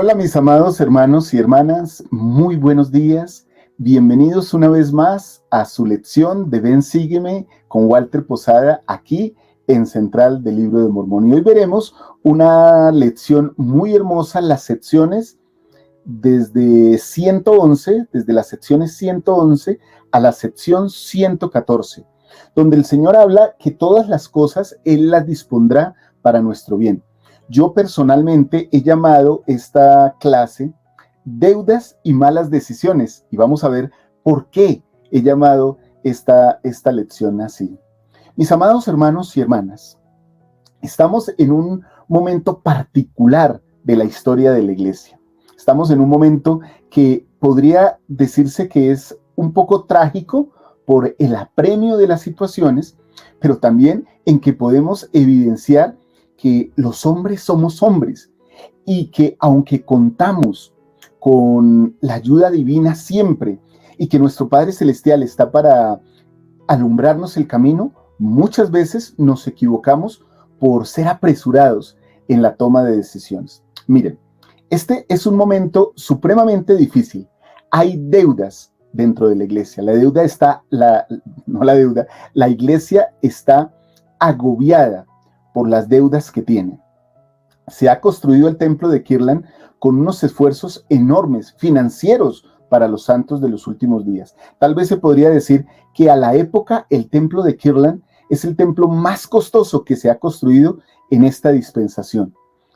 Hola mis amados hermanos y hermanas, muy buenos días. Bienvenidos una vez más a su lección de Ven Sígueme con Walter Posada aquí en Central del Libro de Mormón. Y hoy veremos una lección muy hermosa, las secciones desde 111, desde las secciones 111 a la sección 114, donde el Señor habla que todas las cosas Él las dispondrá para nuestro bien. Yo personalmente he llamado esta clase deudas y malas decisiones y vamos a ver por qué he llamado esta lección así. Mis amados hermanos y hermanas, estamos en un momento particular de la historia de la iglesia. Estamos en un momento que podría decirse que es un poco trágico por el apremio de las situaciones, pero también en que podemos evidenciar que los hombres somos hombres y que aunque contamos con la ayuda divina siempre y que nuestro Padre Celestial está para alumbrarnos el camino, muchas veces nos equivocamos por ser apresurados en la toma de decisiones. Miren, este es un momento supremamente difícil. Hay deudas dentro de la iglesia. La iglesia está agobiada por las deudas que tiene. Se ha construido el templo de Kirtland con unos esfuerzos enormes financieros para los santos de los últimos días. Tal vez se podría decir que a la época el templo de Kirtland es el templo más costoso que se ha construido en esta dispensación.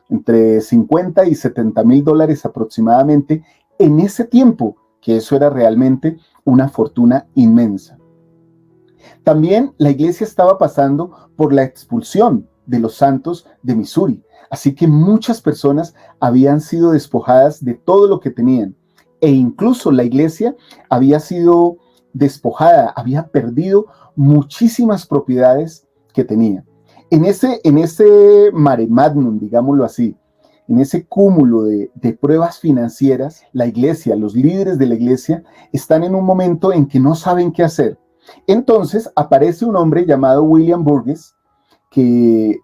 Entre 50 y 70 mil dólares aproximadamente en ese tiempo, que eso era realmente una fortuna inmensa. También la iglesia estaba pasando por la expulsión de los santos de Missouri, así que muchas personas habían sido despojadas de todo lo que tenían, e incluso la iglesia había sido despojada, había perdido muchísimas propiedades que tenía. En ese mare magnum, digámoslo así, en ese cúmulo de pruebas financieras, la iglesia, los líderes de la iglesia, están en un momento en que no saben qué hacer. Entonces aparece un hombre llamado William Burgess que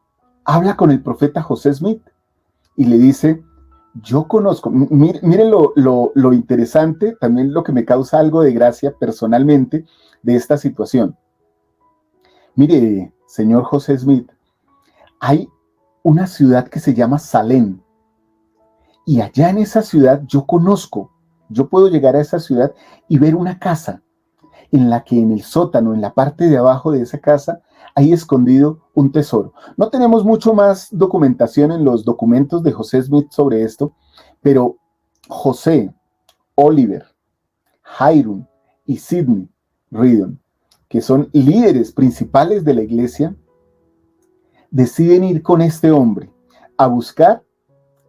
habla con el profeta José Smith y le dice: yo conozco, miren lo interesante, también lo que me causa algo de gracia personalmente de esta situación. Mire, señor José Smith, hay una ciudad que se llama Salem, y allá en esa ciudad yo puedo llegar a esa ciudad y ver una casa en la que en el sótano, en la parte de abajo de esa casa, hay escondido un tesoro. No tenemos mucho más documentación en los documentos de José Smith sobre esto, pero José, Oliver, Hiram y Sidney Reardon, que son líderes principales de la iglesia, deciden ir con este hombre a buscar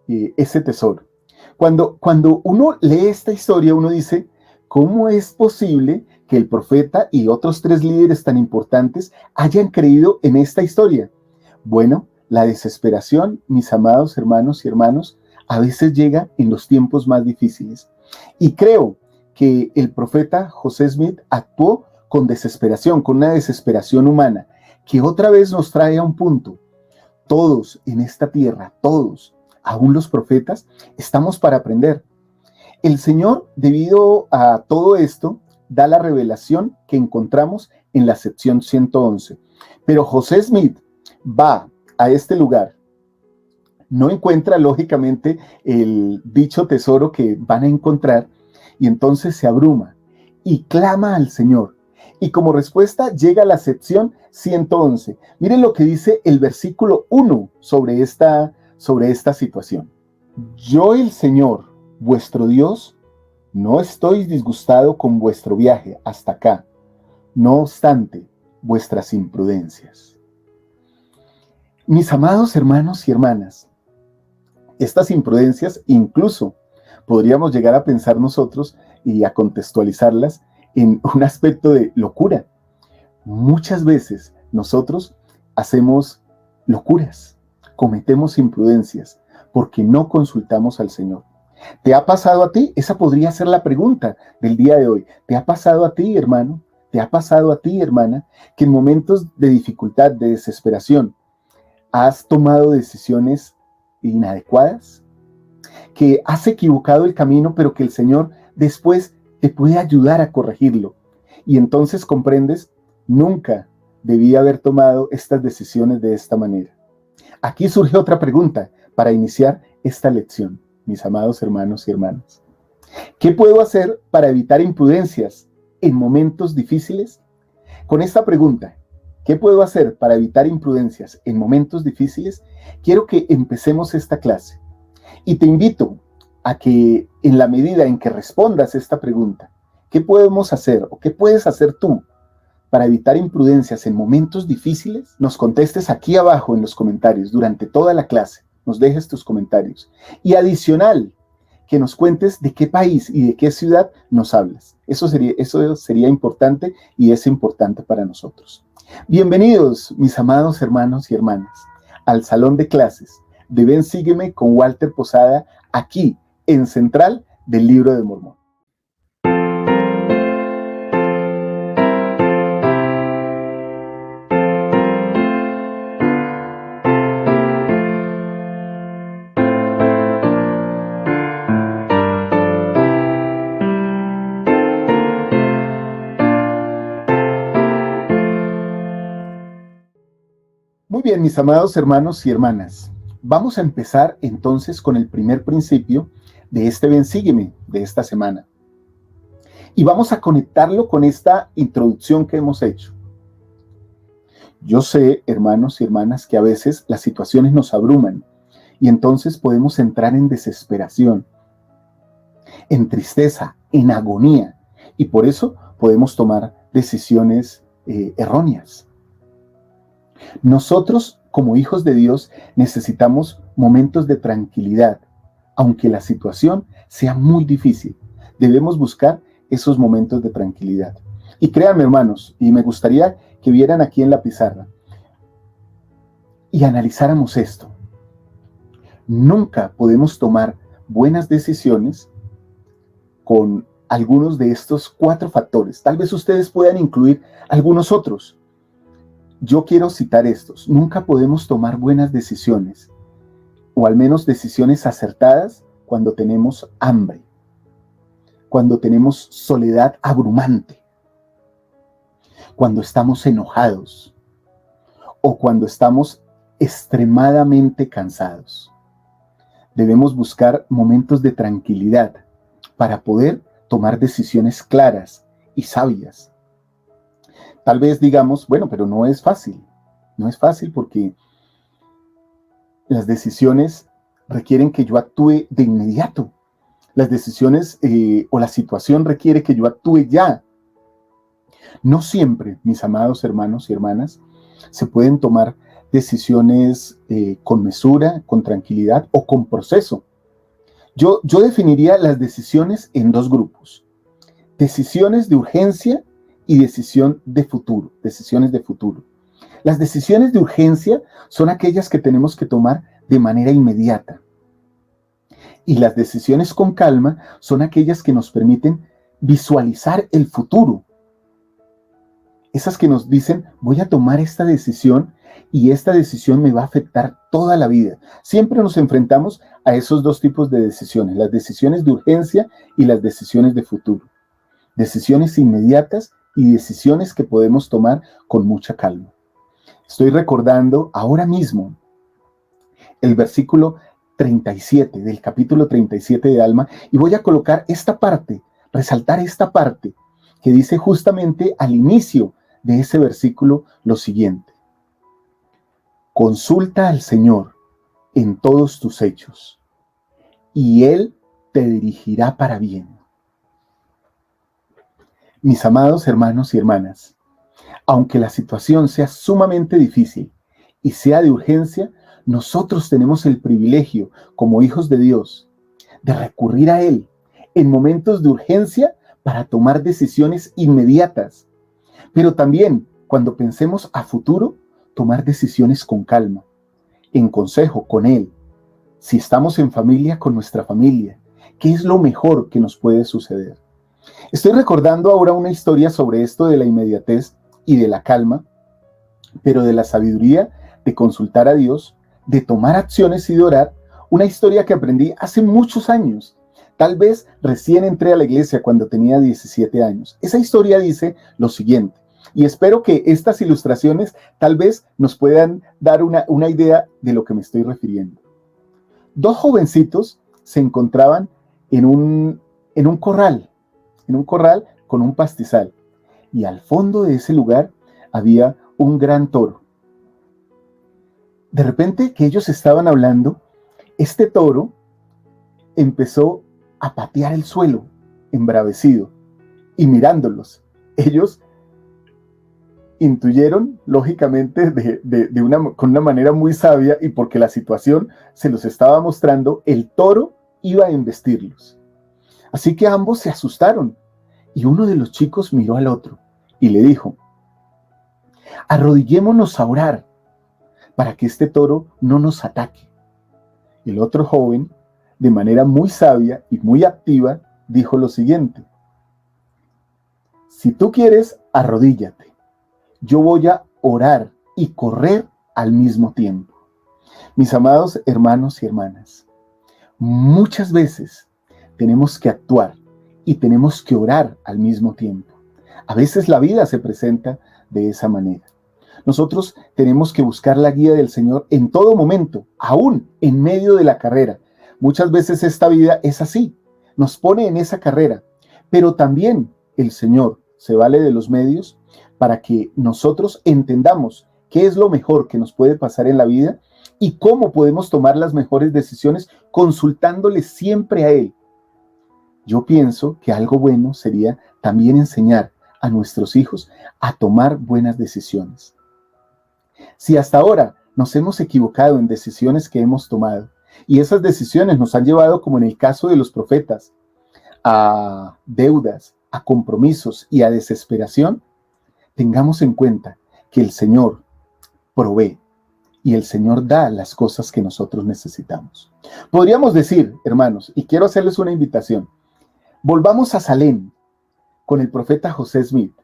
ese tesoro. Cuando uno lee esta historia, uno dice: ¿cómo es posible que el profeta y otros 3 líderes tan importantes hayan creído en esta historia? Bueno, la desesperación, mis amados hermanos y hermanas, a veces llega en los tiempos más difíciles. Y creo que el profeta José Smith actuó con desesperación, con una desesperación humana, que otra vez nos trae a un punto. Todos en esta tierra, todos, aún los profetas, estamos para aprender. El Señor, debido a todo esto, da la revelación que encontramos en la sección 111. Pero José Smith va a este lugar, no encuentra lógicamente el dicho tesoro que van a encontrar, y entonces se abruma y clama al Señor. Y como respuesta llega a la sección 111. Miren lo que dice el versículo 1 sobre esta situación. Yo, el Señor, vuestro Dios, no estoy disgustado con vuestro viaje hasta acá, no obstante vuestras imprudencias. Mis amados hermanos y hermanas, estas imprudencias incluso podríamos llegar a pensar nosotros y a contextualizarlas en un aspecto de locura. Muchas veces nosotros hacemos locuras, cometemos imprudencias porque no consultamos al Señor. ¿Te ha pasado a ti? Esa podría ser la pregunta del día de hoy. ¿Te ha pasado a ti, hermano? ¿Te ha pasado a ti, hermana, que en momentos de dificultad, de desesperación, has tomado decisiones inadecuadas? que has equivocado el camino, pero que el Señor después te puede ayudar a corregirlo. Y entonces comprendes, nunca debí haber tomado estas decisiones de esta manera. Aquí surge otra pregunta para iniciar esta lección, mis amados hermanos y hermanas. ¿Qué puedo hacer para evitar imprudencias en momentos difíciles? Con esta pregunta, ¿qué puedo hacer para evitar imprudencias en momentos difíciles? Quiero que empecemos esta clase. Y te invito a que en la medida en que respondas esta pregunta, ¿qué podemos hacer o qué puedes hacer tú para evitar imprudencias en momentos difíciles? Nos contestes aquí abajo en los comentarios durante toda la clase. Nos dejes tus comentarios. Y adicional, que nos cuentes de qué país y de qué ciudad nos hablas. Eso sería importante y es importante para nosotros. Bienvenidos, mis amados hermanos y hermanas, al salón de clases de Ven Sígueme con Walter Posada, aquí en Central del Libro de Mormón. Muy bien, mis amados hermanos y hermanas. Vamos a empezar entonces con el primer principio de este Ven Sígueme de esta semana. Y vamos a conectarlo con esta introducción que hemos hecho. Yo sé, hermanos y hermanas, que a veces las situaciones nos abruman y entonces podemos entrar en desesperación, en tristeza, en agonía, y por eso podemos tomar decisiones erróneas. Nosotros, como hijos de Dios, necesitamos momentos de tranquilidad. Aunque la situación sea muy difícil, debemos buscar esos momentos de tranquilidad. Y créanme, hermanos, y me gustaría que vieran aquí en la pizarra y analizáramos esto. Nunca podemos tomar buenas decisiones con algunos de estos 4 factores. Tal vez ustedes puedan incluir algunos otros. Yo quiero citar estos. Nunca podemos tomar buenas decisiones, o al menos decisiones acertadas, cuando tenemos hambre, cuando tenemos soledad abrumante, cuando estamos enojados o cuando estamos extremadamente cansados. Debemos buscar momentos de tranquilidad para poder tomar decisiones claras y sabias. Tal vez digamos, bueno, pero no es fácil. No es fácil porque las decisiones requieren que yo actúe de inmediato. Las decisiones o la situación requiere que yo actúe ya. No siempre, mis amados hermanos y hermanas, se pueden tomar decisiones con mesura, con tranquilidad o con proceso. Yo definiría las decisiones en 2 grupos. Decisiones de urgencia y decisiones de futuro. Las decisiones de urgencia son aquellas que tenemos que tomar de manera inmediata. Y las decisiones con calma son aquellas que nos permiten visualizar el futuro. Esas que nos dicen, voy a tomar esta decisión y esta decisión me va a afectar toda la vida. Siempre nos enfrentamos a esos 2 tipos de decisiones, las decisiones de urgencia y las decisiones de futuro. Decisiones inmediatas y decisiones que podemos tomar con mucha calma. Estoy recordando ahora mismo el versículo 37 del capítulo 37 de Alma, y voy a colocar esta parte, resaltar esta parte que dice justamente al inicio de ese versículo lo siguiente: consulta al Señor en todos tus hechos, y Él te dirigirá para bien. Mis amados hermanos y hermanas, aunque la situación sea sumamente difícil y sea de urgencia, nosotros tenemos el privilegio, como hijos de Dios, de recurrir a Él en momentos de urgencia para tomar decisiones inmediatas. Pero también, cuando pensemos a futuro, tomar decisiones con calma, en consejo con Él. Si estamos en familia, con nuestra familia, ¿qué es lo mejor que nos puede suceder? Estoy recordando ahora una historia sobre esto de la inmediatez y de la calma, pero de la sabiduría de consultar a Dios, de tomar acciones y de orar, una historia que aprendí hace muchos años. Tal vez recién entré a la iglesia cuando tenía 17 años. Esa historia dice lo siguiente, y espero que estas ilustraciones tal vez nos puedan dar una idea de lo que me estoy refiriendo. Dos jovencitos se encontraban en un corral con un pastizal, y al fondo de ese lugar había un gran toro. De repente que ellos estaban hablando, este toro empezó a patear el suelo, embravecido, y mirándolos, ellos intuyeron, lógicamente, con una manera muy sabia, y porque la situación se los estaba mostrando, el toro iba a embestirlos. Así que ambos se asustaron, y uno de los chicos miró al otro y le dijo: arrodillémonos a orar para que este toro no nos ataque. El otro joven, de manera muy sabia y muy activa, dijo lo siguiente: si tú quieres, arrodíllate. Yo voy a orar y correr al mismo tiempo. Mis amados hermanos y hermanas, muchas veces tenemos que actuar y tenemos que orar al mismo tiempo. A veces la vida se presenta de esa manera. Nosotros tenemos que buscar la guía del Señor en todo momento, aún en medio de la carrera. Muchas veces esta vida es así, nos pone en esa carrera, pero también el Señor se vale de los medios para que nosotros entendamos qué es lo mejor que nos puede pasar en la vida y cómo podemos tomar las mejores decisiones consultándole siempre a Él. Yo pienso que algo bueno sería también enseñar a nuestros hijos a tomar buenas decisiones. Si hasta ahora nos hemos equivocado en decisiones que hemos tomado, y esas decisiones nos han llevado, como en el caso de los profetas, a deudas, a compromisos y a desesperación, tengamos en cuenta que el Señor provee y el Señor da las cosas que nosotros necesitamos. Podríamos decir, hermanos, y quiero hacerles una invitación, volvamos a Salem con el profeta José Smith,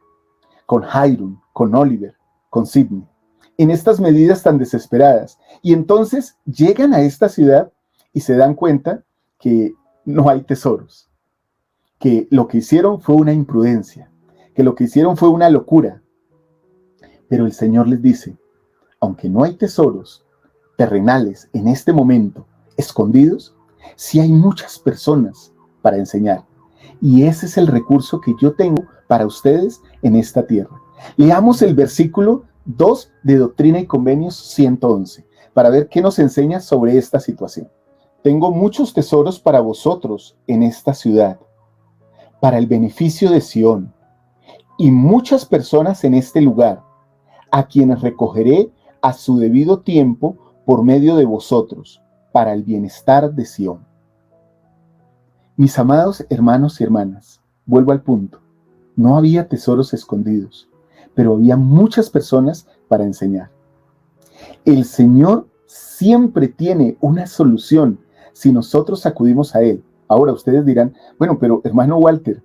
con Hiram, con Oliver, con Sidney, en estas medidas tan desesperadas. Y entonces llegan a esta ciudad y se dan cuenta que no hay tesoros, que lo que hicieron fue una imprudencia, que lo que hicieron fue una locura. Pero el Señor les dice: aunque no hay tesoros terrenales en este momento escondidos, sí hay muchas personas para enseñar. Y ese es el recurso que yo tengo para ustedes en esta tierra. Leamos el versículo 2 de Doctrina y Convenios 111 para ver qué nos enseña sobre esta situación. Tengo muchos tesoros para vosotros en esta ciudad, para el beneficio de Sión, y muchas personas en este lugar, a quienes recogeré a su debido tiempo por medio de vosotros, para el bienestar de Sión. Mis amados hermanos y hermanas, vuelvo al punto. No había tesoros escondidos, pero había muchas personas para enseñar. El Señor siempre tiene una solución si nosotros acudimos a Él. Ahora ustedes dirán: bueno, pero hermano Walter,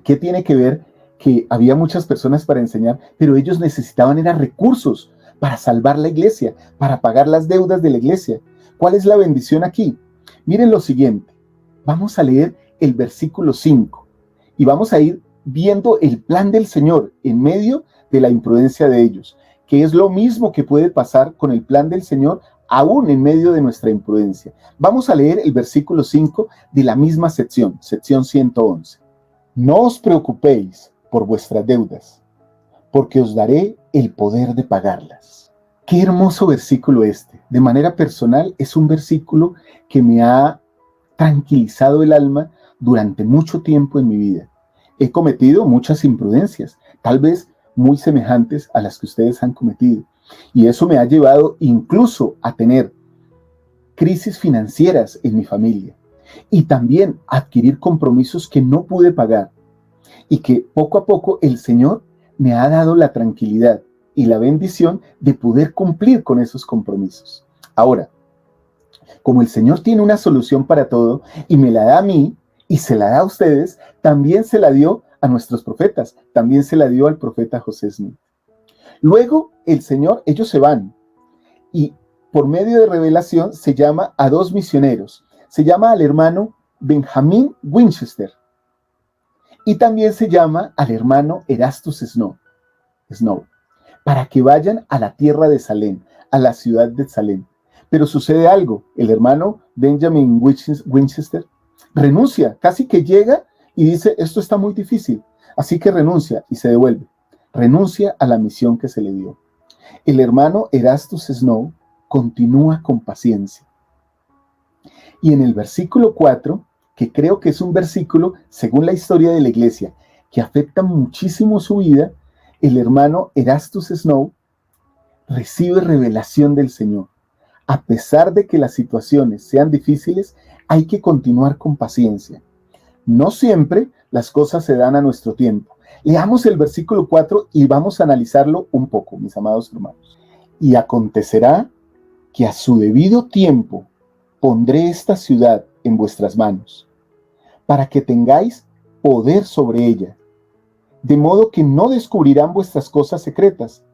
¿qué tiene que ver que había muchas personas para enseñar, pero ellos necesitaban recursos para salvar la iglesia, para pagar las deudas de la iglesia? ¿Cuál es la bendición aquí? Miren lo siguiente. Vamos a leer el versículo 5 y vamos a ir viendo el plan del Señor en medio de la imprudencia de ellos, que es lo mismo que puede pasar con el plan del Señor aún en medio de nuestra imprudencia. Vamos a leer el versículo 5 de la misma sección 111. No os preocupéis por vuestras deudas, porque os daré el poder de pagarlas. Qué hermoso versículo este. De manera personal, es un versículo que me ha tranquilizado el alma durante mucho tiempo en mi vida. He cometido muchas imprudencias, tal vez muy semejantes a las que ustedes han cometido, y eso me ha llevado incluso a tener crisis financieras en mi familia y también a adquirir compromisos que no pude pagar, y que poco a poco el Señor me ha dado la tranquilidad y la bendición de poder cumplir con esos compromisos. Ahora, como el Señor tiene una solución para todo y me la da a mí y se la da a ustedes, también se la dio a nuestros profetas, también se la dio al profeta José Smith. Luego el Señor, ellos se van, y por medio de revelación, se llama a dos misioneros. Se llama al hermano Benjamin Winchester y también se llama al hermano Erastus Snow, para que vayan a la tierra de Salem, a la ciudad de Salem. Pero sucede algo, el hermano Benjamin Winchester renuncia, casi que llega y dice, esto está muy difícil, así que renuncia y se devuelve, renuncia a la misión que se le dio. El hermano Erastus Snow continúa con paciencia. Y en el versículo 4, que creo que es un versículo, según la historia de la iglesia, que afecta muchísimo su vida, el hermano Erastus Snow recibe revelación del Señor. A pesar de que las situaciones sean difíciles, hay que continuar con paciencia. No siempre las cosas se dan a nuestro tiempo. Leamos el versículo 4 y vamos a analizarlo un poco, mis amados hermanos. Y acontecerá que a su debido tiempo pondré esta ciudad en vuestras manos, para que tengáis poder sobre ella, de modo que no descubrirán vuestras cosas secretas,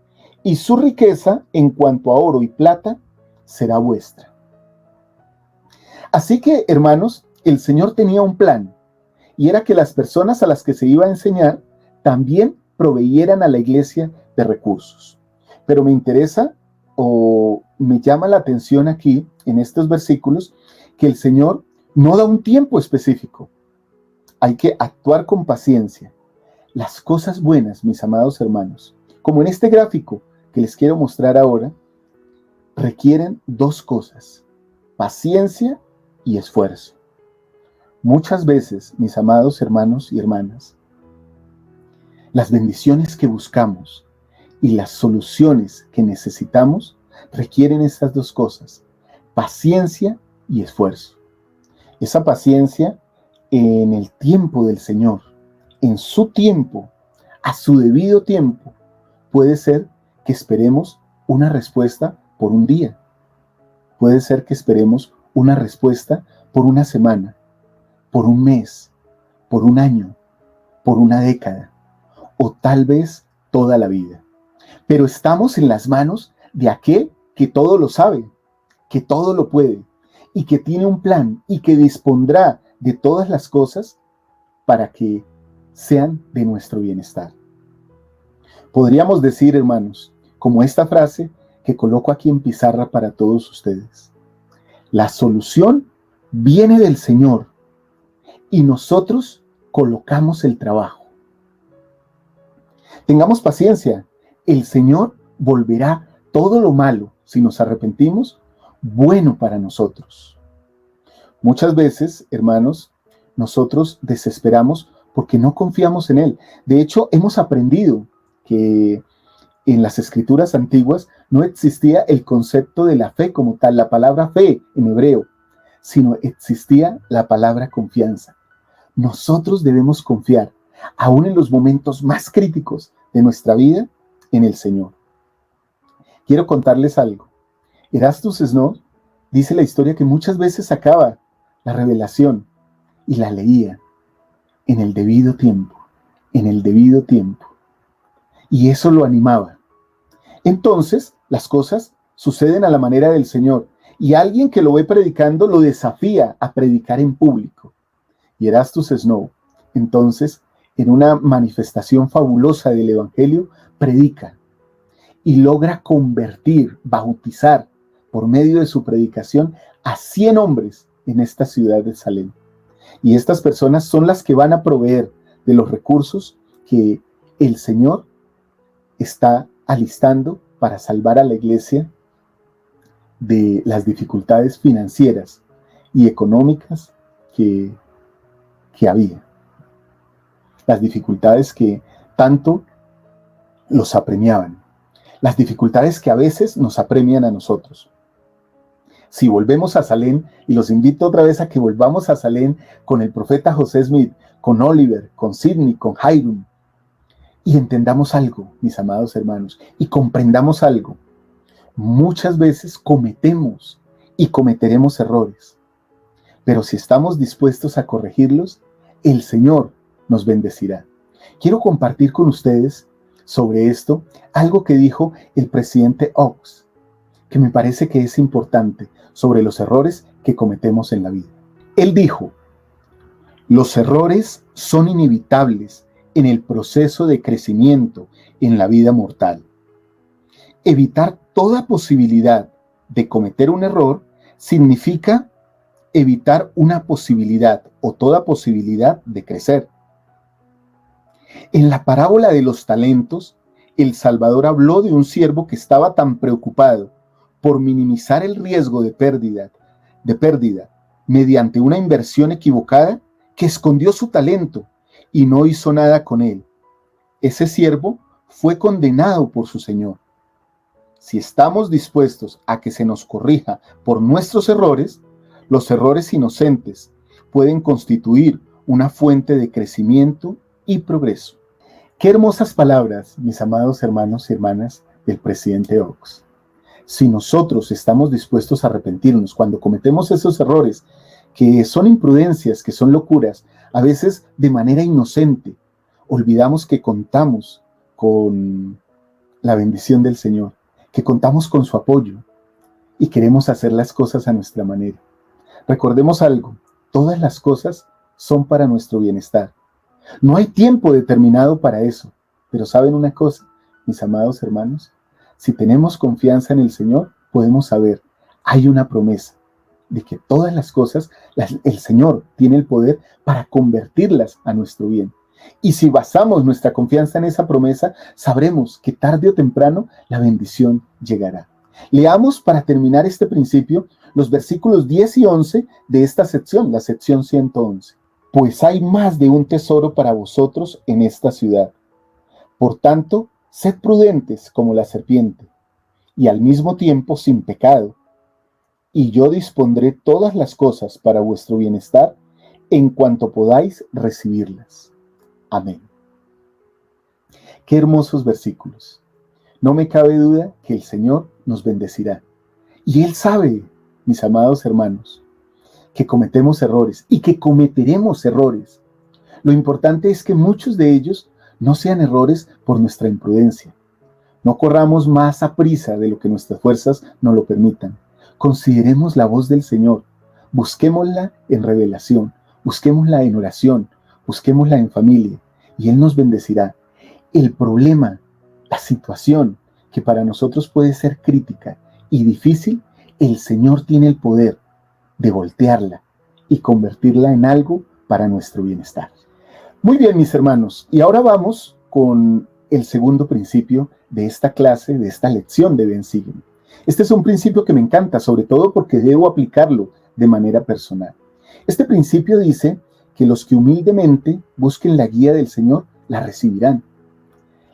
y su riqueza en cuanto a oro y plata será vuestra. Así que, hermanos, el Señor tenía un plan, y era que las personas a las que se iba a enseñar también proveyeran a la iglesia de recursos. Pero me interesa o me llama la atención aquí, en estos versículos, que el Señor no da un tiempo específico. Hay que actuar con paciencia. Las cosas buenas, mis amados hermanos, como en este gráfico que les quiero mostrar ahora, requieren dos cosas: paciencia y esfuerzo. Muchas veces, mis amados hermanos y hermanas, las bendiciones que buscamos y las soluciones que necesitamos requieren estas dos cosas: paciencia y esfuerzo. Esa paciencia en el tiempo del Señor, en su tiempo, a su debido tiempo. Puede ser que esperemos una respuesta por un día. Puede ser que esperemos una respuesta por una semana, por un mes, por un año, por una década, o tal vez toda la vida. Pero estamos en las manos de aquel que todo lo sabe, que todo lo puede, y que tiene un plan y que dispondrá de todas las cosas para que sean de nuestro bienestar. Podríamos decir, hermanos, como esta frase que coloco aquí en pizarra para todos ustedes: la solución viene del Señor y nosotros colocamos el trabajo. Tengamos paciencia, el Señor volverá todo lo malo, si nos arrepentimos, bueno para nosotros. Muchas veces, hermanos, nosotros desesperamos porque no confiamos en Él. De hecho, hemos aprendido que en las escrituras antiguas no existía el concepto de la fe como tal, la palabra fe en hebreo, sino existía la palabra confianza. Nosotros debemos confiar, aún en los momentos más críticos de nuestra vida, en el Señor. Quiero contarles algo. Erastus Snow dice la historia que muchas veces sacaba la revelación y la leía en el debido tiempo, en el debido tiempo. Y eso lo animaba. Entonces, las cosas suceden a la manera del Señor, y alguien que lo ve predicando lo desafía a predicar en público. Y Erastus Snow, entonces, en una manifestación fabulosa del Evangelio, predica y logra convertir, bautizar, por medio de su predicación, a 100 hombres en esta ciudad de Salem. Y estas personas son las que van a proveer de los recursos que el Señor está alistando para salvar a la iglesia de las dificultades financieras y económicas que había. Las dificultades que tanto los apremiaban. Las dificultades que a veces nos apremian a nosotros. Si volvemos a Salem, y los invito otra vez a que volvamos a Salem con el profeta José Smith, con Oliver, con Sidney, con Hiram, y entendamos algo, mis amados hermanos, y comprendamos algo. Muchas veces cometemos y cometeremos errores, pero si estamos dispuestos a corregirlos, el Señor nos bendecirá. Quiero compartir con ustedes sobre esto algo que dijo el presidente Oaks. que me parece que es importante sobre los errores que cometemos en la vida. Él dijo: los errores son inevitables en el proceso de crecimiento en la vida mortal. Evitar toda posibilidad de cometer un error significa evitar una posibilidad o toda posibilidad de crecer. En la parábola de los talentos, el Salvador habló de un siervo que estaba tan preocupado por minimizar el riesgo de pérdida mediante una inversión equivocada que escondió su talento y no hizo nada con él. Ese siervo fue condenado por su Señor. Si estamos dispuestos a que se nos corrija por nuestros errores, los errores inocentes pueden constituir una fuente de crecimiento y progreso. Qué hermosas palabras, mis amados hermanos y hermanas del presidente Oaks. Si nosotros estamos dispuestos a arrepentirnos cuando cometemos esos errores, que son imprudencias, que son locuras, a veces de manera inocente, olvidamos que contamos con la bendición del Señor, que contamos con su apoyo y queremos hacer las cosas a nuestra manera. Recordemos algo: todas las cosas son para nuestro bienestar. No hay tiempo determinado para eso, pero ¿saben una cosa, mis amados hermanos? Si tenemos confianza en el Señor, podemos saber, hay una promesa de que todas las cosas, el Señor tiene el poder para convertirlas a nuestro bien. Y si basamos nuestra confianza en esa promesa, sabremos que tarde o temprano la bendición llegará. Leamos para terminar este principio los versículos 10 y 11 de esta sección, la sección 111. Pues hay más de un tesoro para vosotros en esta ciudad. Por tanto, sed prudentes como la serpiente, y al mismo tiempo sin pecado. Y yo dispondré todas las cosas para vuestro bienestar en cuanto podáis recibirlas. Amén. Qué hermosos versículos. No me cabe duda que el Señor nos bendecirá. Y Él sabe, mis amados hermanos, que cometemos errores y que cometeremos errores. Lo importante es que muchos de ellos no sean errores por nuestra imprudencia. No corramos más a prisa de lo que nuestras fuerzas nos lo permitan. Consideremos la voz del Señor. Busquémosla en revelación. Busquémosla en oración. Busquémosla en familia. Y Él nos bendecirá. El problema, la situación que para nosotros puede ser crítica y difícil, el Señor tiene el poder de voltearla y convertirla en algo para nuestro bienestar. Muy bien, mis hermanos, y ahora vamos con el segundo principio de esta clase, de esta lección de Ven, Sígueme. Este es un principio que me encanta, sobre todo porque debo aplicarlo de manera personal. Este principio dice que los que humildemente busquen la guía del Señor la recibirán.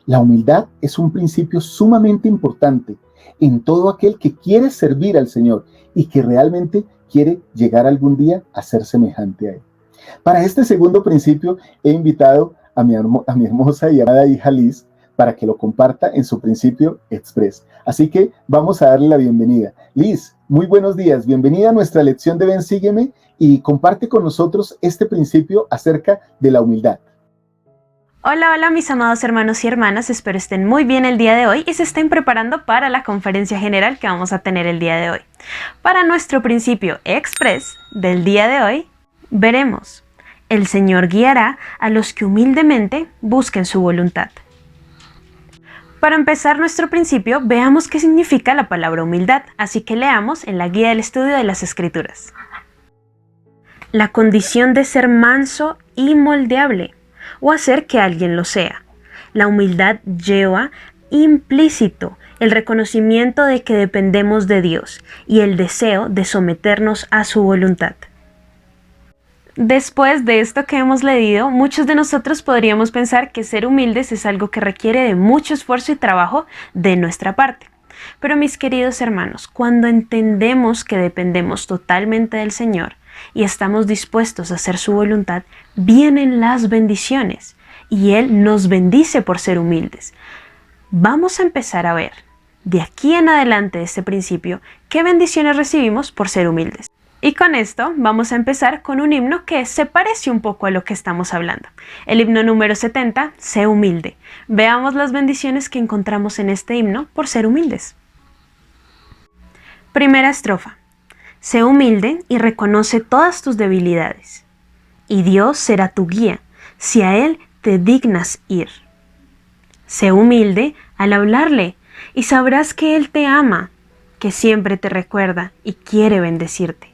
La humildad es un principio sumamente importante en todo aquel que quiere servir al Señor y que realmente quiere llegar algún día a ser semejante a Él. Para este segundo principio he invitado a mi hermosa y amada hija Liz para que lo comparta en su principio express. Así que vamos a darle la bienvenida. Liz, muy buenos días. Bienvenida a nuestra lección de Ven, Sígueme y comparte con nosotros este principio acerca de la humildad. Hola, hola mis amados hermanos y hermanas, espero estén muy bien el día de hoy y se estén preparando para la conferencia general que vamos a tener el día de hoy. Para nuestro principio express del día de hoy, veremos: el Señor guiará a los que humildemente busquen su voluntad. Para empezar nuestro principio, veamos qué significa la palabra humildad, así que leamos en la guía del estudio de las Escrituras. La condición de ser manso y moldeable, o hacer que alguien lo sea. La humildad lleva implícito el reconocimiento de que dependemos de Dios y el deseo de someternos a su voluntad. Después de esto que hemos leído, muchos de nosotros podríamos pensar que ser humildes es algo que requiere de mucho esfuerzo y trabajo de nuestra parte. Pero mis queridos hermanos, cuando entendemos que dependemos totalmente del Señor y estamos dispuestos a hacer su voluntad, vienen las bendiciones y Él nos bendice por ser humildes. Vamos a empezar a ver, de aquí en adelante de este principio, qué bendiciones recibimos por ser humildes. Y con esto vamos a empezar con un himno que se parece un poco a lo que estamos hablando. El himno número 70, Sé humilde. Veamos las bendiciones que encontramos en este himno por ser humildes. Primera estrofa. Sé humilde y reconoce todas tus debilidades, y Dios será tu guía si a Él te dignas ir. Sé humilde al hablarle y sabrás que Él te ama, que siempre te recuerda y quiere bendecirte.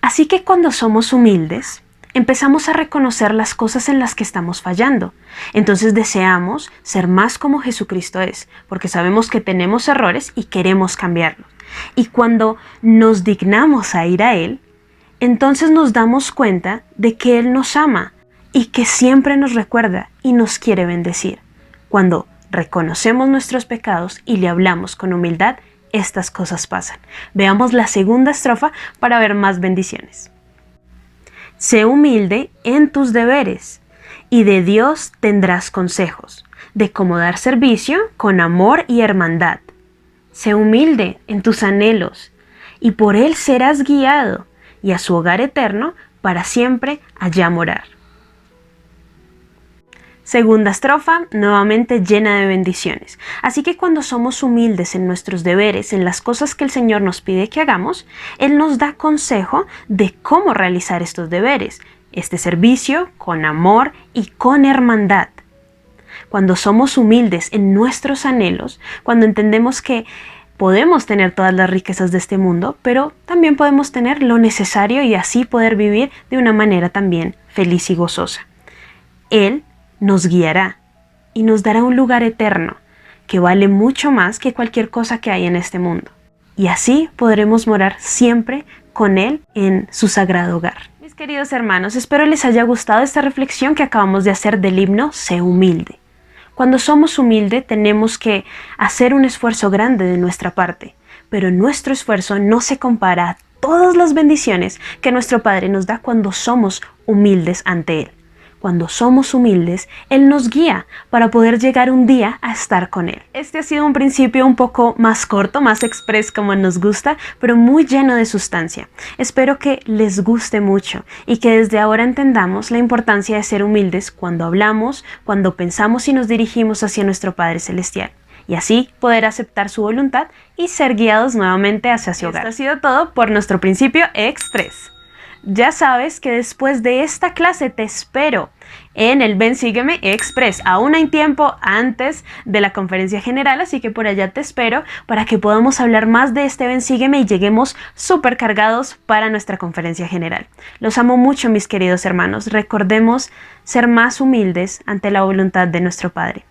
Así que cuando somos humildes, empezamos a reconocer las cosas en las que estamos fallando. Entonces deseamos ser más como Jesucristo es, porque sabemos que tenemos errores y queremos cambiarlos. Y cuando nos dignamos a ir a Él, entonces nos damos cuenta de que Él nos ama y que siempre nos recuerda y nos quiere bendecir. Cuando reconocemos nuestros pecados y le hablamos con humildad, estas cosas pasan. Veamos la segunda estrofa para ver más bendiciones. Sé humilde en tus deberes, y de Dios tendrás consejos, de cómo dar servicio con amor y hermandad. Sé humilde en tus anhelos, y por Él serás guiado, y a su hogar eterno para siempre allá morar. Segunda estrofa, nuevamente llena de bendiciones. Así que cuando somos humildes en nuestros deberes, en las cosas que el Señor nos pide que hagamos, Él nos da consejo de cómo realizar estos deberes, este servicio con amor y con hermandad. Cuando somos humildes en nuestros anhelos, cuando entendemos que podemos tener todas las riquezas de este mundo, pero también podemos tener lo necesario y así poder vivir de una manera también feliz y gozosa. Él nos guiará y nos dará un lugar eterno que vale mucho más que cualquier cosa que hay en este mundo. Y así podremos morar siempre con Él en su sagrado hogar. Mis queridos hermanos, espero les haya gustado esta reflexión que acabamos de hacer del himno Sé humilde. Cuando somos humildes tenemos que hacer un esfuerzo grande de nuestra parte, pero nuestro esfuerzo no se compara a todas las bendiciones que nuestro Padre nos da cuando somos humildes ante Él. Cuando somos humildes, Él nos guía para poder llegar un día a estar con Él. Este ha sido un principio un poco más corto, más express como nos gusta, pero muy lleno de sustancia. Espero que les guste mucho y que desde ahora entendamos la importancia de ser humildes cuando hablamos, cuando pensamos y nos dirigimos hacia nuestro Padre Celestial. Y así poder aceptar su voluntad y ser guiados nuevamente hacia su hogar. Esto ha sido todo por nuestro principio express. Ya sabes que después de esta clase te espero en el Ven Sígueme Express. Aún hay tiempo antes de la conferencia general, así que por allá te espero para que podamos hablar más de este Ven Sígueme y lleguemos súper cargados para nuestra conferencia general. Los amo mucho, mis queridos hermanos. Recordemos ser más humildes ante la voluntad de nuestro Padre.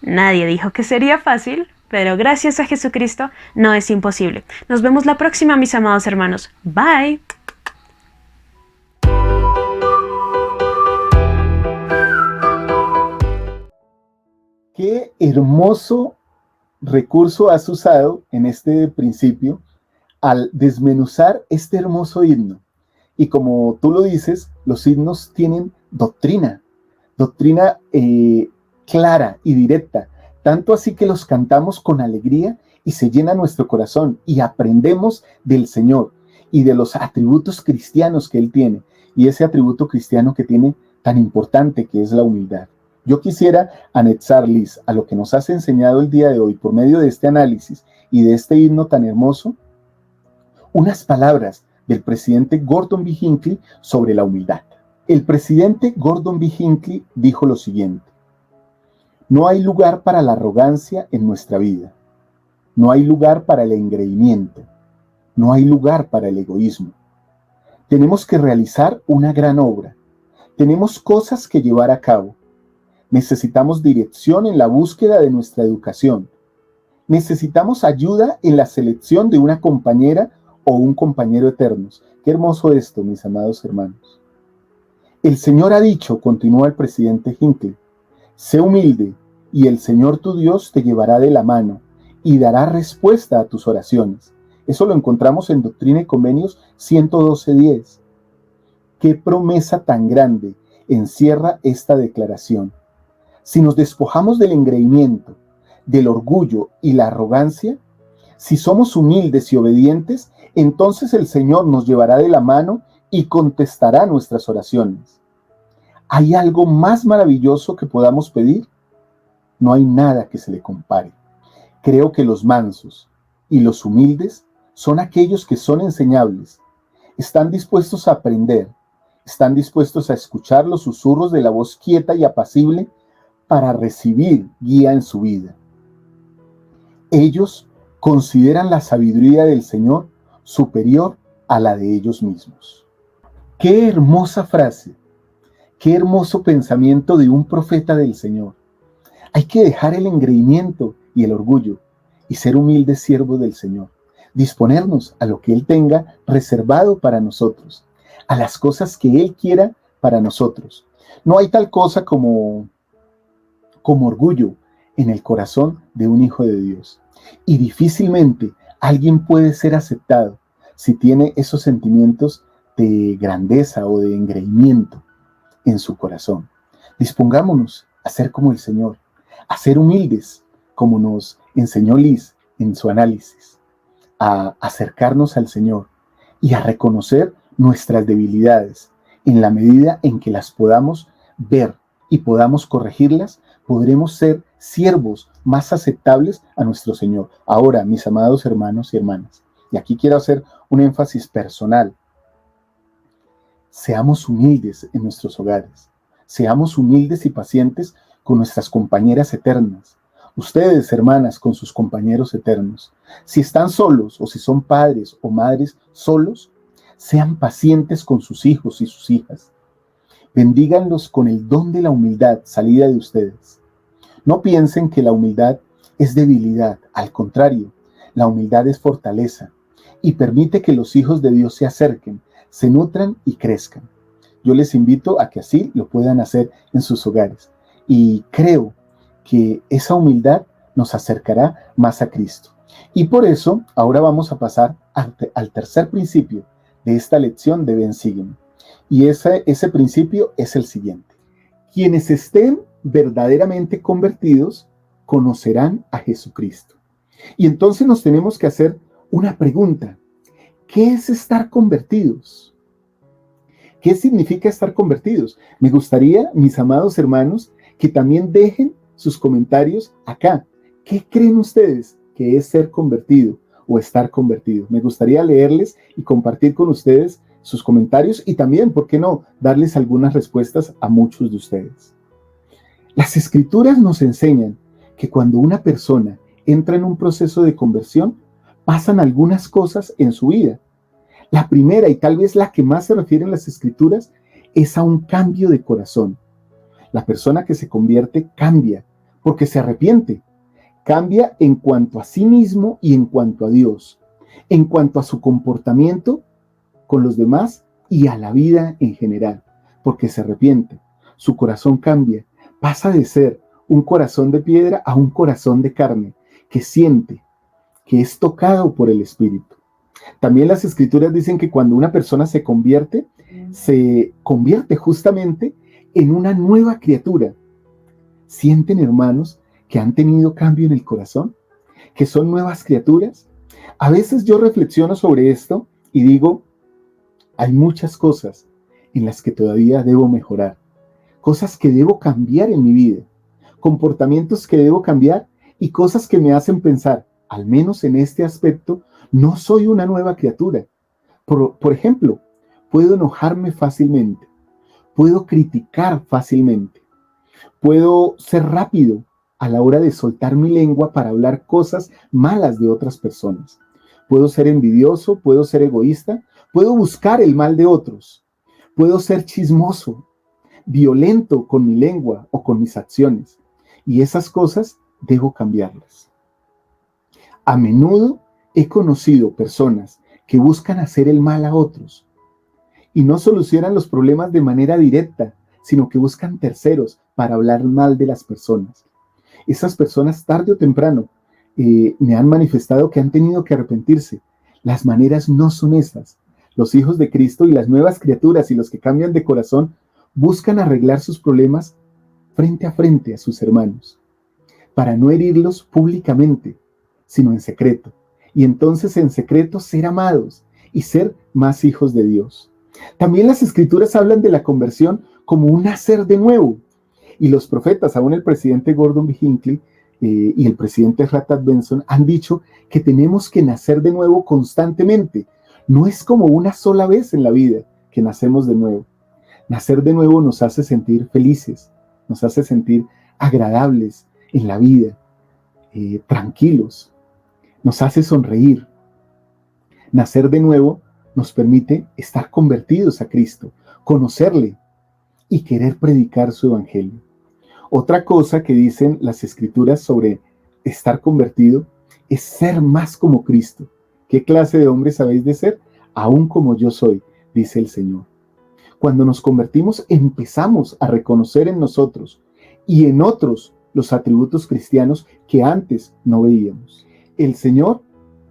Nadie dijo que sería fácil, pero gracias a Jesucristo no es imposible. Nos vemos la próxima, mis amados hermanos. Bye. Qué hermoso recurso has usado en este principio al desmenuzar este hermoso himno. Y como tú lo dices, los himnos tienen doctrina clara y directa, tanto así que los cantamos con alegría y se llena nuestro corazón y aprendemos del Señor y de los atributos cristianos que Él tiene, y ese atributo cristiano que tiene tan importante que es la humildad. Yo quisiera anexar, Liz, a lo que nos has enseñado el día de hoy por medio de este análisis y de este himno tan hermoso, unas palabras del presidente Gordon B. Hinckley sobre la humildad. El presidente Gordon B. Hinckley dijo lo siguiente: no hay lugar para la arrogancia en nuestra vida, no hay lugar para el engreimiento, no hay lugar para el egoísmo. Tenemos que realizar una gran obra, tenemos cosas que llevar a cabo. Necesitamos dirección en la búsqueda de nuestra educación. Necesitamos ayuda en la selección de una compañera o un compañero eternos. Qué hermoso esto, mis amados hermanos. El Señor ha dicho, continúa el presidente Hinckley, sé humilde y el Señor tu Dios te llevará de la mano y dará respuesta a tus oraciones. Eso lo encontramos en Doctrina y Convenios 112:10. Qué promesa tan grande encierra esta declaración. Si nos despojamos del engreimiento, del orgullo y la arrogancia, si somos humildes y obedientes, entonces el Señor nos llevará de la mano y contestará nuestras oraciones. ¿Hay algo más maravilloso que podamos pedir? No hay nada que se le compare. Creo que los mansos, Y los humildes son aquellos que son enseñables, están dispuestos a aprender, están dispuestos a escuchar los susurros de la voz quieta y apacible para recibir guía en su vida. Ellos consideran la sabiduría del Señor superior a la de ellos mismos. Qué hermosa frase, qué hermoso pensamiento de un profeta del Señor. Hay que dejar el engreimiento y el orgullo y ser humildes siervos del Señor. Disponernos a lo que Él tenga reservado para nosotros, a las cosas que Él quiera para nosotros. No hay tal cosa como orgullo en el corazón de un hijo de Dios. Y difícilmente alguien puede ser aceptado si tiene esos sentimientos de grandeza o de engreimiento en su corazón. Dispongámonos a ser como el Señor, a ser humildes, como nos enseñó Liz en su análisis, a acercarnos al Señor y a reconocer nuestras debilidades. En la medida en que las podamos ver y podamos corregirlas, podremos ser siervos más aceptables a nuestro Señor. Ahora, mis amados hermanos y hermanas, y aquí quiero hacer un énfasis personal, seamos humildes en nuestros hogares, seamos humildes y pacientes con nuestras compañeras eternas. Ustedes, hermanas, con sus compañeros eternos. Si están solos o si son padres o madres solos, sean pacientes con sus hijos y sus hijas. Bendíganlos con el don de la humildad salida de ustedes. No piensen que la humildad es debilidad, al contrario, la humildad es fortaleza y permite que los hijos de Dios se acerquen, se nutran y crezcan. Yo les invito a que así lo puedan hacer en sus hogares y creo que esa humildad nos acercará más a Cristo. Y por eso, ahora vamos a pasar al tercer principio de esta lección de Ven, Sígueme. Y ese principio es el siguiente. Quienes estén verdaderamente convertidos conocerán a Jesucristo. Y entonces nos tenemos que hacer una pregunta. ¿Qué es estar convertidos? ¿Qué significa estar convertidos? Me gustaría, mis amados hermanos, que también dejen sus comentarios acá. ¿Qué creen ustedes que es ser convertido o estar convertido? Me gustaría leerles y compartir con ustedes sus comentarios y también, ¿por qué no?, darles algunas respuestas a muchos de ustedes. Las Escrituras nos enseñan que cuando una persona entra en un proceso de conversión, pasan algunas cosas en su vida. La primera, y tal vez la que más se refiere en las Escrituras, es a un cambio de corazón. La persona que se convierte cambia porque se arrepiente. Cambia en cuanto a sí mismo y en cuanto a Dios, en cuanto a su comportamiento con los demás y a la vida en general, porque se arrepiente. Su corazón cambia, pasa de ser un corazón de piedra a un corazón de carne, que siente, que es tocado por el Espíritu. También las Escrituras dicen que cuando una persona se convierte justamente en una nueva criatura. ¿Sienten, hermanos, que han tenido cambio en el corazón? ¿Que son nuevas criaturas? A veces yo reflexiono sobre esto y digo, hay muchas cosas en las que todavía debo mejorar, cosas que debo cambiar en mi vida, comportamientos que debo cambiar y cosas que me hacen pensar, al menos en este aspecto, no soy una nueva criatura. Por ejemplo, puedo enojarme fácilmente, puedo criticar fácilmente, puedo ser rápido a la hora de soltar mi lengua para hablar cosas malas de otras personas. Puedo ser envidioso, puedo ser egoísta, puedo buscar el mal de otros, puedo ser chismoso, violento con mi lengua o con mis acciones. Y esas cosas debo cambiarlas. A menudo he conocido personas que buscan hacer el mal a otros y no solucionan los problemas de manera directa, sino que buscan terceros para hablar mal de las personas. Esas personas tarde o temprano me han manifestado que han tenido que arrepentirse. Las maneras no son esas. Los hijos de Cristo y las nuevas criaturas y los que cambian de corazón buscan arreglar sus problemas frente a sus hermanos, para no herirlos públicamente, sino en secreto. Y entonces en secreto ser amados y ser más hijos de Dios. También las Escrituras hablan de la conversión como un nacer de nuevo. Y los profetas, aún el presidente Gordon B. Hinckley, y el presidente Ratad Benson han dicho que tenemos que nacer de nuevo constantemente. No es como una sola vez en la vida que nacemos de nuevo. Nacer de nuevo nos hace sentir felices, nos hace sentir agradables en la vida, tranquilos, nos hace sonreír. Nacer de nuevo nos permite estar convertidos a Cristo, conocerle y querer predicar su evangelio. Otra cosa que dicen las escrituras sobre estar convertido es ser más como Cristo. ¿Qué clase de hombres habéis de ser? Aún como yo soy, dice el Señor. Cuando nos convertimos, empezamos a reconocer en nosotros y en otros los atributos cristianos que antes no veíamos. El Señor,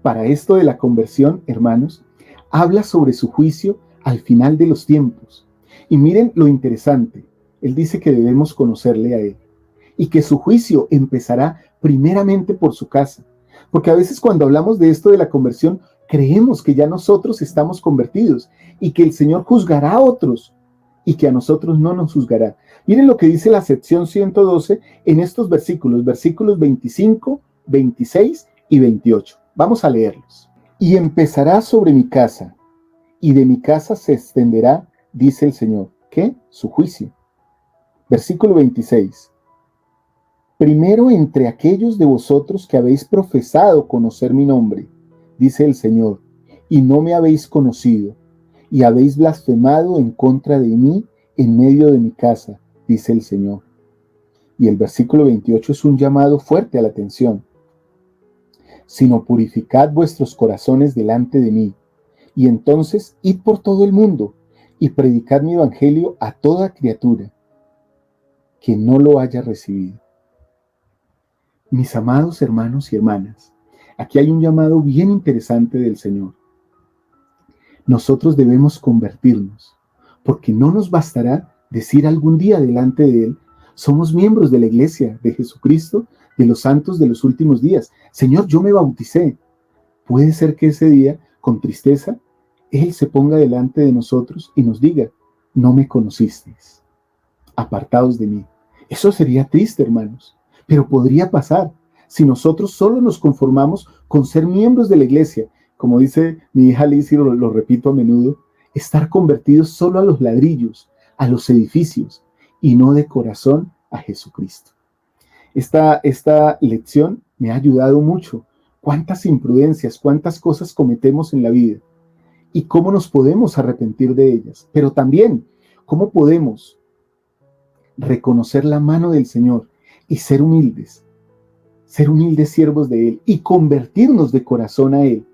para esto de la conversión, hermanos, habla sobre su juicio al final de los tiempos. Y miren lo interesante, Él dice que debemos conocerle a Él y que su juicio empezará primeramente por su casa. Porque a veces cuando hablamos de esto de la conversión, creemos que ya nosotros estamos convertidos y que el Señor juzgará a otros y que a nosotros no nos juzgará. Miren lo que dice la sección 112 en estos versículos 25, 26 y 28. Vamos a leerlos. Y empezará sobre mi casa, y de mi casa se extenderá, dice el Señor. ¿Qué? Su juicio. Versículo 26. Primero entre aquellos de vosotros que habéis profesado conocer mi nombre, dice el Señor, y no me habéis conocido, y habéis blasfemado en contra de mí en medio de mi casa, dice el Señor. Y el versículo 28 es un llamado fuerte a la atención. Sino purificad vuestros corazones delante de mí, y entonces id por todo el mundo, y predicad mi evangelio a toda criatura que no lo haya recibido. Mis amados hermanos y hermanas, aquí hay un llamado bien interesante del Señor. Nosotros debemos convertirnos, porque no nos bastará decir algún día delante de Él, somos miembros de la iglesia de Jesucristo, de los santos de los últimos días. Señor, yo me bauticé. Puede ser que ese día, con tristeza, Él se ponga delante de nosotros y nos diga, no me conocisteis, apartados de mí. Eso sería triste, hermanos, pero podría pasar si nosotros solo nos conformamos con ser miembros de la iglesia. Como dice mi hija Liz, y lo repito a menudo, estar convertidos solo a los ladrillos, a los edificios, y no de corazón a Jesucristo. Esta lección me ha ayudado mucho. Cuántas imprudencias, cuántas cosas cometemos en la vida y cómo nos podemos arrepentir de ellas. Pero también, cómo podemos reconocer la mano del Señor y ser humildes siervos de Él y convertirnos de corazón a Él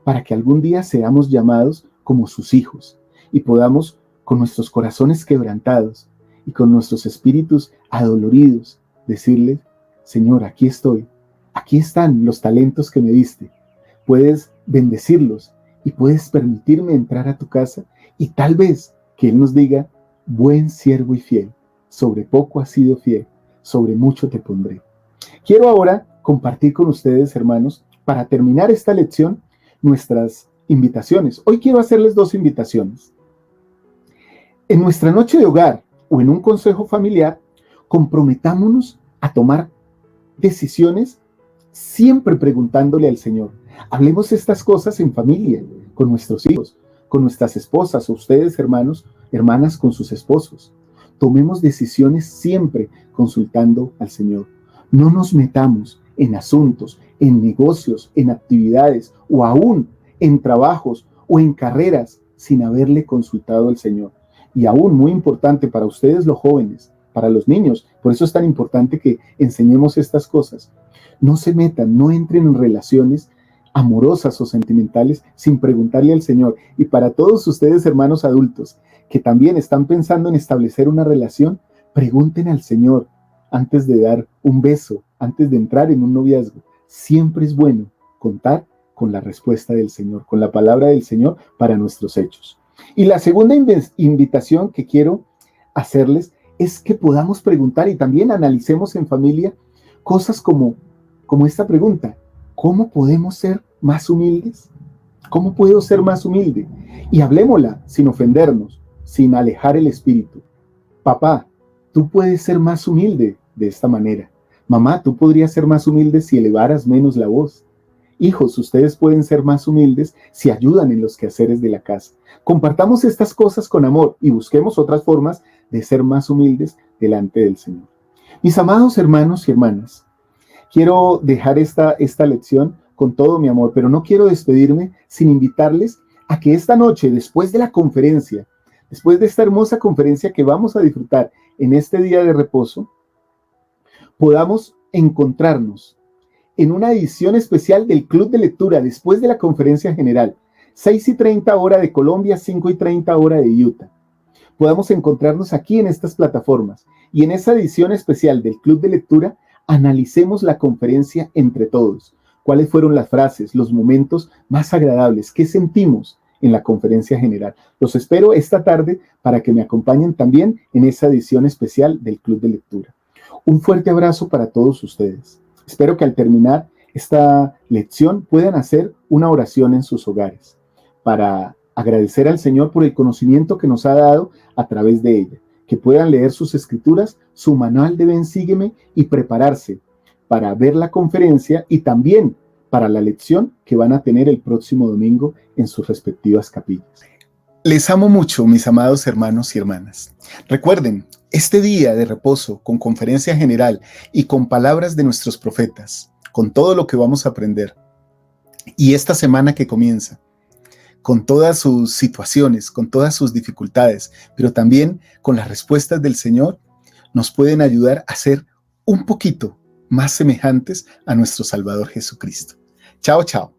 para que algún día seamos llamados como sus hijos y podamos, con nuestros corazones quebrantados y con nuestros espíritus adoloridos, decirle, Señor, aquí estoy, aquí están los talentos que me diste, puedes bendecirlos y puedes permitirme entrar a tu casa y tal vez que Él nos diga, buen siervo y fiel, sobre poco has sido fiel, sobre mucho te pondré. Quiero ahora compartir con ustedes, hermanos, para terminar esta lección, nuestras invitaciones. Hoy quiero hacerles 2 invitaciones. En nuestra noche de hogar o en un consejo familiar, comprometámonos a tomar decisiones siempre preguntándole al Señor. Hablemos estas cosas en familia, con nuestros hijos, con nuestras esposas, o ustedes, hermanos, hermanas, con sus esposos. Tomemos decisiones siempre consultando al Señor. No nos metamos en asuntos, en negocios, en actividades o aún en trabajos o en carreras sin haberle consultado al Señor. Y aún muy importante para ustedes los jóvenes, para los niños, por eso es tan importante que enseñemos estas cosas. No se metan, no entren en relaciones amorosas o sentimentales sin preguntarle al Señor. Y para todos ustedes, hermanos adultos, que también están pensando en establecer una relación, pregunten al Señor antes de dar un beso, antes de entrar en un noviazgo. Siempre es bueno contar con la respuesta del Señor, con la palabra del Señor para nuestros hechos. Y la segunda invitación que quiero hacerles es que podamos preguntar y también analicemos en familia cosas como esta pregunta: ¿cómo podemos ser más humildes? ¿Cómo puedo ser más humilde? Y hablémosla sin ofendernos, sin alejar el espíritu. Papá, tú puedes ser más humilde de esta manera. Mamá, tú podrías ser más humilde si elevaras menos la voz. Hijos, ustedes pueden ser más humildes si ayudan en los quehaceres de la casa. Compartamos estas cosas con amor y busquemos otras formas de ser más humildes delante del Señor. Mis amados hermanos y hermanas, quiero dejar esta lección con todo mi amor, pero no quiero despedirme sin invitarles a que esta noche, después de la conferencia, después de esta hermosa conferencia que vamos a disfrutar en este día de reposo, podamos encontrarnos en una edición especial del Club de Lectura después de la conferencia general, 6:30 hora de Colombia, 5:30 hora de Utah. Podamos encontrarnos aquí en estas plataformas y en esa edición especial del Club de Lectura analicemos la conferencia entre todos. ¿Cuáles fueron las frases, los momentos más agradables? ¿Qué sentimos en la conferencia general? Los espero esta tarde para que me acompañen también en esa edición especial del Club de Lectura. Un fuerte abrazo para todos ustedes. Espero que al terminar esta lección puedan hacer una oración en sus hogares para agradecer al Señor por el conocimiento que nos ha dado a través de ella, que puedan leer sus escrituras, su manual de Ven, Sígueme y prepararse para ver la conferencia y también para la lección que van a tener el próximo domingo en sus respectivas capillas. Les amo mucho, mis amados hermanos y hermanas. Recuerden, este día de reposo con conferencia general y con palabras de nuestros profetas, con todo lo que vamos a aprender, y esta semana que comienza, con todas sus situaciones, con todas sus dificultades, pero también con las respuestas del Señor, nos pueden ayudar a ser un poquito más semejantes a nuestro Salvador Jesucristo. Chao, chao.